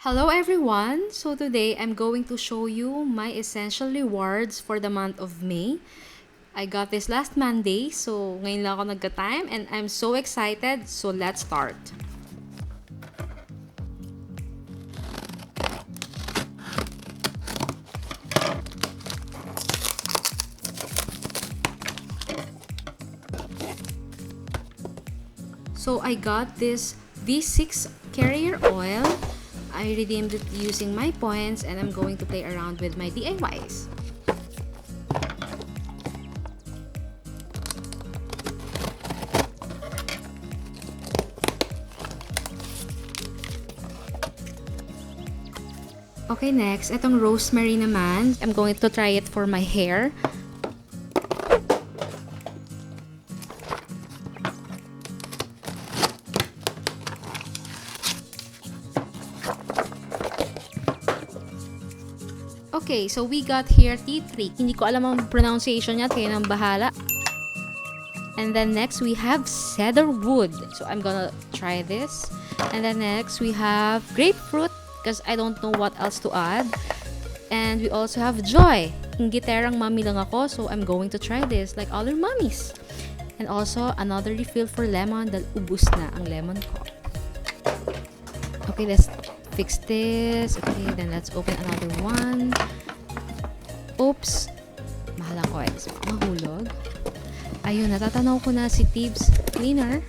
Hello everyone! So today I'm going to show you my essential rewards for the month of May. I got this last Monday, so ngayon lang ako nagka-time and I'm so excited, so let's start! So I got this V6 carrier oil. I redeemed it using my points and I'm going to play around with my DIYs. Okay, next, itong rosemary naman. I'm going to try it for my hair. Okay, so we got here tea tree. Hindi ko alam ang pronunciation niya, kaya nang bahala. And then next, we have cedar wood. So I'm gonna try this. And then next, we have grapefruit, because I don't know what else to add. And we also have joy. Ingiterang mommy lang ako, so I'm going to try this like other mommies. And also, another refill for lemon dahil ubus na ang lemon ko. Okay, let's fix this. Okay, then let's open another one. Oops! Mahal ang coins. Mahulog. Ayun, natatanaw ko na si Thieves Cleaner.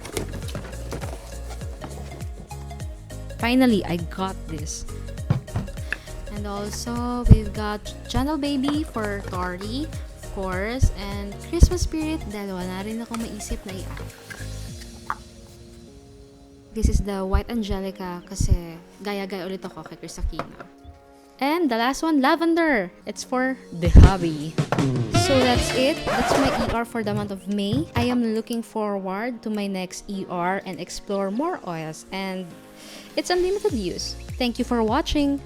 Finally, I got this. And also, we've got Channel Baby for Tori, of course, and Christmas Spirit dahil wala rin ako maisip na i-add. This is the White Angelica kasi gaya-gaya ulit ako kay Chris Aquino. And the last one, Lavender. It's for the hobby. So that's it. That's my ER for the month of May. I am looking forward to my next ER and explore more oils. And it's unlimited use. Thank you for watching.